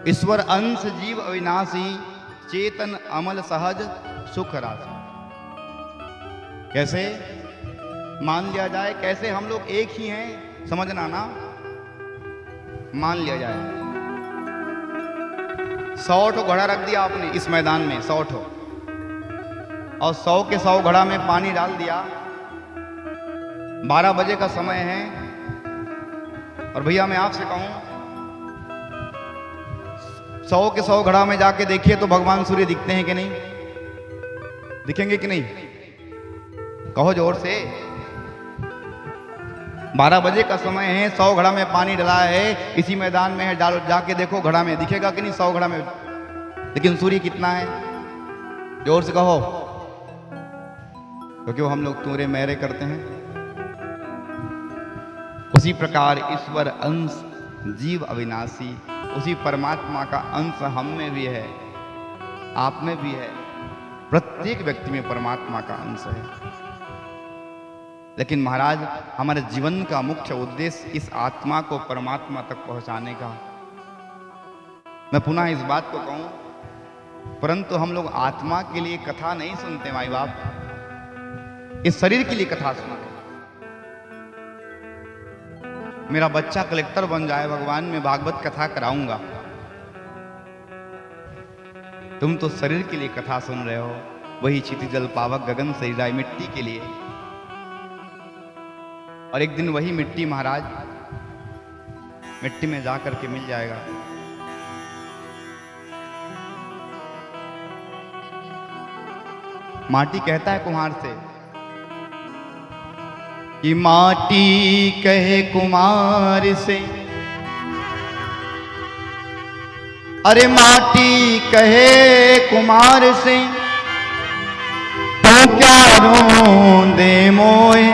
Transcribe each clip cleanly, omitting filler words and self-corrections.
ईश्वर अंश जीव अविनाशी, चेतन अमल सहज सुख राशि। कैसे मान लिया जाए, कैसे हम लोग एक ही हैं, समझना ना। मान लिया जाए 100 ठो घड़ा रख दिया आपने इस मैदान में, 100 ठो, और 100 के 100 घड़ा में पानी डाल दिया। 12 बजे का समय है, और भैया मैं आपसे कहूं 100 के 100 घड़ा में जाके देखिए तो भगवान सूर्य दिखते हैं कि नहीं? दिखेंगे कि नहीं? कहो जोर से। 12 बजे का समय है, 100 घड़ा में पानी डाला है, इसी मैदान में है, डालो जाके देखो घड़ा में दिखेगा कि नहीं 100 घड़ा में? लेकिन सूर्य कितना है? जोर से कहो। तो क्यों हम लोग तूरे मेरे करते हैं? उसी प्रकार ईश्वर अंश जीव अविनाशी, उसी परमात्मा का अंश हम में भी है, आप में भी है, प्रत्येक व्यक्ति में परमात्मा का अंश है। लेकिन महाराज हमारे जीवन का मुख्य उद्देश्य इस आत्मा को परमात्मा तक पहुंचाने का। मैं पुनः इस बात को कहूं, परंतु हम लोग आत्मा के लिए कथा नहीं सुनते माई बाप, इस शरीर के लिए कथा सुनते। मेरा बच्चा कलेक्टर बन जाए भगवान, मैं भागवत कथा कराऊंगा। तुम तो शरीर के लिए कथा सुन रहे हो, वही क्षितिजल पावक गगन शरीराय, मिट्टी के लिए। और एक दिन वही मिट्टी महाराज मिट्टी में जाकर के मिल जाएगा। माटी कहता है कुम्हार से कि माटी कहे कुमार से, अरे माटी कहे कुमार से, तो क्या रोंदे मोए,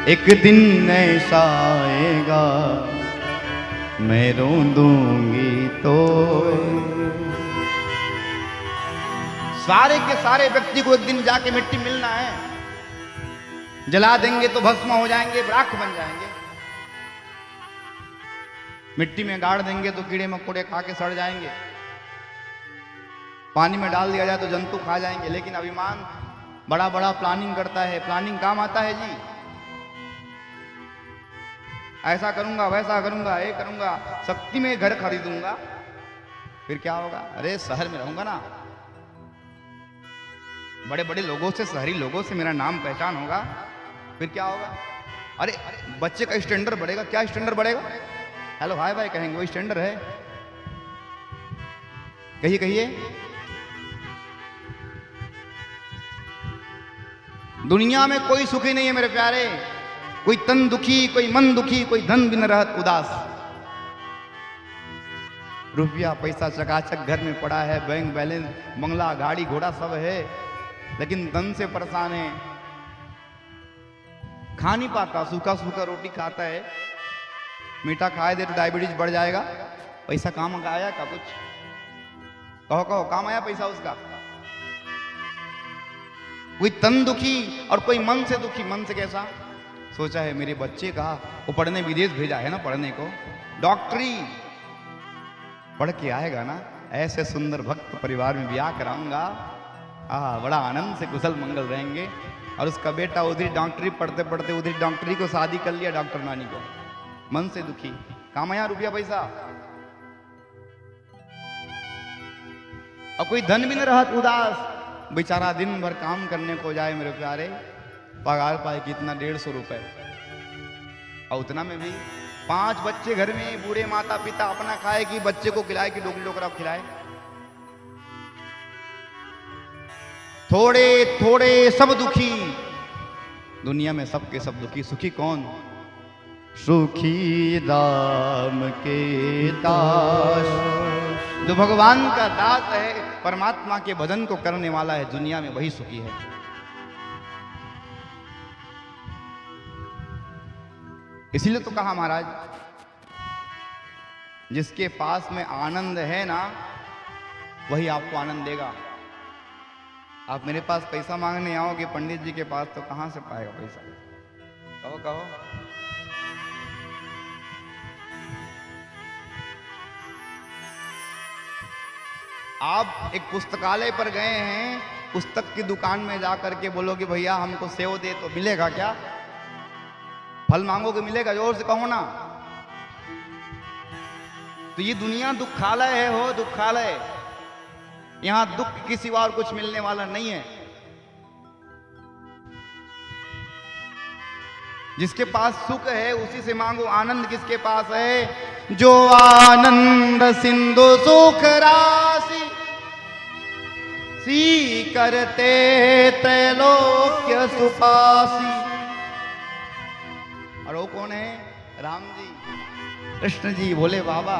एक दिन ऐसा आएगा मैं रो दूंगी तो। सारे के सारे व्यक्ति को एक दिन जाके मिट्टी मिलना है। जला देंगे तो भस्म हो जाएंगे, राख बन जाएंगे। मिट्टी में गाड़ देंगे तो कीड़े मकोड़े खा के सड़ जाएंगे। पानी में डाल दिया जाए तो जंतु खा जाएंगे। लेकिन अभिमान बड़ा बड़ा प्लानिंग करता है। प्लानिंग काम आता है जी। ऐसा करूंगा, वैसा करूंगा, ये करूंगा, शक्ति में घर खरीदूंगा, फिर क्या होगा? अरे शहर में रहूंगा ना, बड़े बड़े लोगों से, शहरी लोगों से मेरा नाम पहचान होगा, फिर क्या होगा? अरे बच्चे का स्टैंडर्ड बढ़ेगा। क्या स्टैंडर्ड बढ़ेगा? हेलो हाय भाई कहेंगे, वो स्टैंडर्ड है। कहिए कहिए। दुनिया में कोई सुखी नहीं है मेरे प्यारे। कोई तन दुखी, कोई मन दुखी, कोई धन बिन रहत उदास। रुपया पैसा चकाचक घर में पड़ा है, बैंक बैलेंस, बंगला, गाड़ी घोड़ा सब है, लेकिन धन से परेशान है। खा नहीं पाता, सूखा सूखा रोटी खाता है। मीठा खाए दे तो डायबिटीज बढ़ जाएगा। पैसा काम का आया का? कुछ कहो कहो, काम आया पैसा उसका? कोई तन दुखी और कोई मन से दुखी। मन से कैसा? सोचा है मेरे बच्चे का वो पढ़ने विदेश भेजा है ना, पढ़ने को, डॉक्टरी पढ़ के आएगा ना, ऐसे सुंदर भक्त परिवार में ब्याह कराऊंगा, बड़ा आनंद से कुशल मंगल रहेंगे। और उसका बेटा उधर डॉक्टरी पढ़ते पढ़ते उधर डॉक्टरी को शादी कर लिया, डॉक्टर नानी को। मन से दुखी, काम आया रुपया पैसा। और कोई धन भी न रहा उदास। बेचारा दिन भर काम करने को जाए मेरे प्यारे, पगार पाए कितना 150 रुपए, और उतना में भी 5 बच्चे घर में, बूढ़े माता पिता, अपना खाए कि बच्चे को खिलाए कि डोकरी डोकरा खिलाए। थोड़े थोड़े सब दुखी। दुनिया में सबके सब दुखी। सुखी कौन? सुखी राम के दास, जो भगवान का दास है, परमात्मा के भजन को करने वाला है, दुनिया में वही सुखी है। इसीलिए तो कहा महाराज, जिसके पास में आनंद है ना, वही आपको आनंद देगा। आप मेरे पास पैसा मांगने आओगे पंडित जी के पास, तो कहां से पाएगा पैसा? कहो कहो। आप एक पुस्तकालय पर गए हैं, पुस्तक की दुकान में जा करके बोलो कि भैया हमको सेव दे, तो मिलेगा क्या? फल मांगोगे मिलेगा? जोर से कहो ना। तो ये दुनिया दुखालय है, हो दुखालय। यहां दुख के सिवा और कुछ मिलने वाला नहीं है। जिसके पास सुख है उसी से मांगो। आनंद किसके पास है? जो आनंद सिंधु सुख राशि, सी करते त्रैलोक्य सुपासी। और वो कौन है? राम जी, कृष्ण जी, भोले बाबा,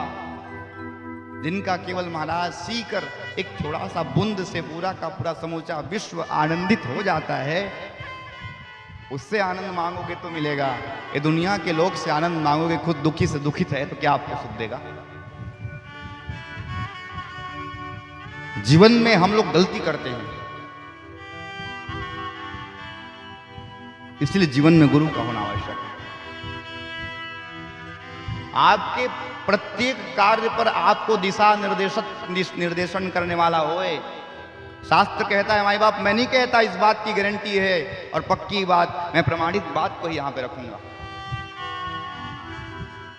जिनका केवल महाराज सीकर एक थोड़ा सा बूंद से पूरा का पूरा समूचा विश्व आनंदित हो जाता है। उससे आनंद मांगोगे तो मिलेगा। ये दुनिया के लोग से आनंद मांगोगे, खुद दुखी से दुखित है, तो क्या आपको सुख देगा? जीवन में हम लोग गलती करते हैं, इसलिए जीवन में गुरु का होना आवश्यक है। आपके प्रत्येक कार्य पर आपको दिशा निर्देशन करने वाला होए। शास्त्र कहता है, माई बाप मैं नहीं कहता, इस बात की गारंटी है और पक्की बात, मैं प्रमाणित बात को ही यहां पे रखूंगा।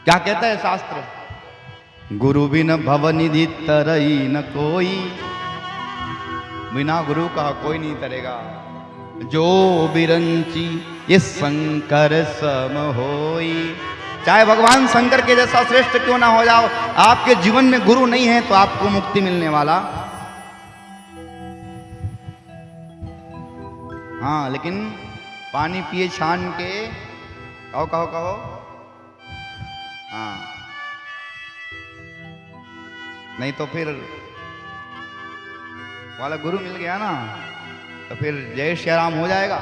क्या कहता है शास्त्र? गुरु बिन भवनिधि तरई न कोई, बिना गुरु का कोई नहीं तरेगा। जो बिरंची ये शंकर सम होई। चाहे भगवान शंकर के जैसा श्रेष्ठ क्यों ना हो जाओ, आपके जीवन में गुरु नहीं है तो आपको मुक्ति मिलने वाला। हाँ, लेकिन पानी पिए छान के, कहो कहो कहो, हाँ, नहीं तो फिर वाला गुरु मिल गया ना, तो फिर जय श्री राम हो जाएगा।